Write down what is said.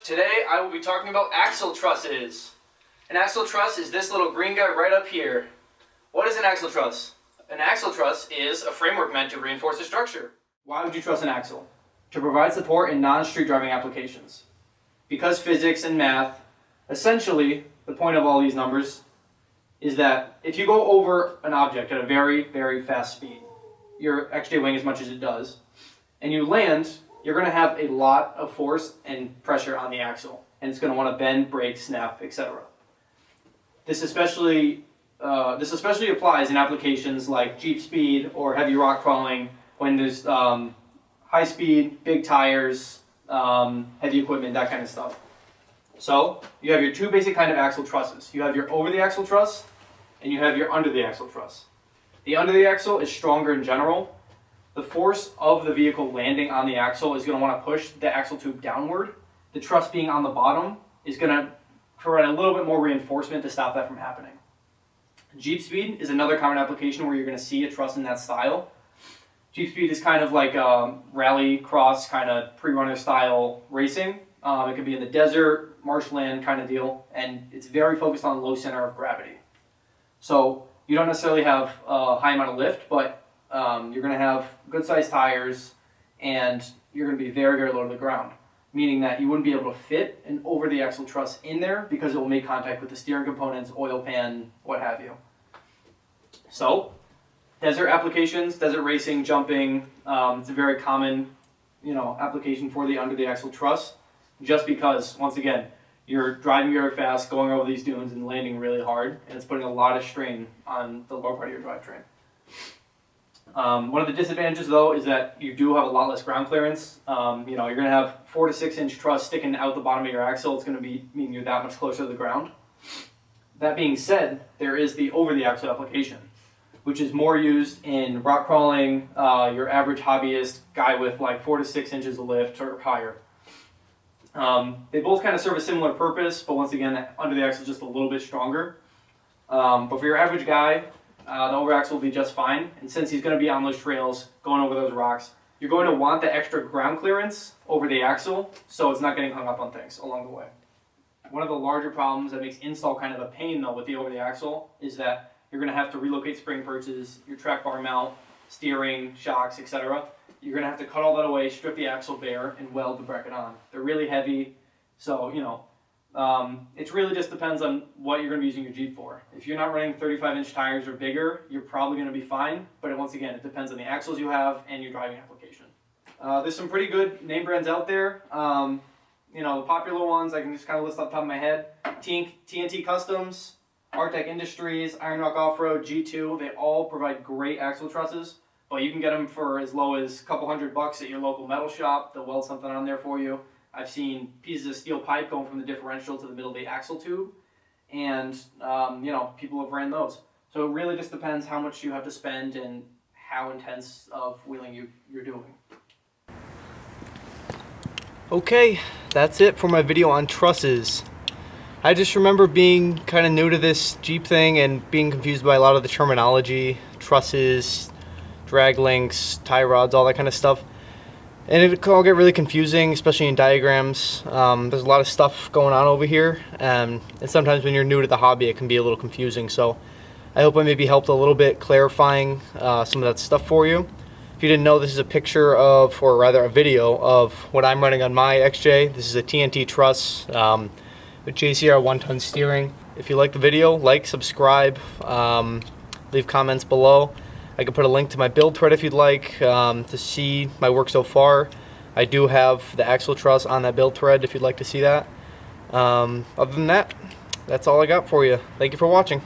Today I will be talking about axle trusses. An axle truss is this little green guy right up here. What is an axle truss? An axle truss is a framework meant to reinforce a structure. Why would you truss an axle? To provide support in non-street driving applications. Because physics and math, essentially the point of all these numbers is that if you go over an object at a very, very fast speed, your XJ wing as much as it does, and you land, you're going to have a lot of force and pressure on the axle, and it's going to want to bend, break, snap, etc. This especially applies in applications like Jeep speed or heavy rock crawling when there's high speed, big tires, heavy equipment, that kind of stuff. So you have your two basic kind of axle trusses. You have your over the axle truss and you have your under the axle truss. The under the axle is stronger in general. The force of the vehicle landing on the axle is going to want to push the axle tube downward. The truss being on the bottom is going to provide a little bit more reinforcement to stop that from happening. Jeep speed is another common application where you're going to see a truss in that style. Jeep speed is kind of like rally cross kind of pre-runner style racing. It could be in the desert, marshland kind of deal, and it's very focused on low center of gravity. So you don't necessarily have a high amount of lift, but you're going to have good sized tires and you're going to be very, very low to the ground, meaning that you wouldn't be able to fit an over the axle truss in there because it will make contact with the steering components, oil pan, what have you. So desert applications, desert racing, jumping, it's a very common application for the under the axle truss, just because, once again, you're driving very fast, going over these dunes and landing really hard, and it's putting a lot of strain on the lower part of your drivetrain. One of the disadvantages, though, is that you do have a lot less ground clearance. You're going to have 4 to 6 inch truss sticking out the bottom of your axle. It's going to mean you're that much closer to the ground. That being said, there is the over the axle application, which is more used in rock crawling, your average hobbyist guy with like 4 to 6 inches of lift or higher. They both kind of serve a similar purpose, but once again, under the axle is just a little bit stronger. But for your average guy, the over axle will be just fine. And since he's going to be on those trails, going over those rocks, you're going to want the extra ground clearance over the axle, so it's not getting hung up on things along the way. One of the larger problems that makes install kind of a pain, though, with the over the axle is that you're going to have to relocate spring perches, your track bar mount, steering, shocks, etc. You're going to have to cut all that away, strip the axle bare, and weld the bracket on. They're really heavy, so it really just depends on what you're going to be using your Jeep for. If you're not running 35-inch tires or bigger, you're probably going to be fine, but once again, it depends on the axles you have and your driving application. There's some pretty good name brands out there. The popular ones I can just kind of list off the top of my head. TNT Customs, Artec Industries, Iron Rock Off-Road, G2, they all provide great axle trusses, but you can get them for as low as a couple $100 at your local metal shop. They'll weld something on there for you. I've seen pieces of steel pipe going from the differential to the middle of the axle tube, and people have ran those. So it really just depends how much you have to spend and how intense of wheeling you're doing. Okay, that's it for my video on trusses. I just remember being kind of new to this Jeep thing and being confused by a lot of the terminology, trusses, drag links, tie rods, all that kind of stuff. And it can all get really confusing, especially in diagrams. There's a lot of stuff going on over here, and sometimes when you're new to the hobby it can be a little confusing. So I hope I maybe helped a little bit clarifying some of that stuff for you. If you didn't know, this is a picture of, or rather a video of what I'm running on my XJ. This is a TNT truss with JCR 1-ton steering. If you like the video, like, subscribe, leave comments below. I can put a link to my build thread if you'd like to see my work so far. I do have the axle truss on that build thread if you'd like to see that. Other than that, that's all I got for you. Thank you for watching.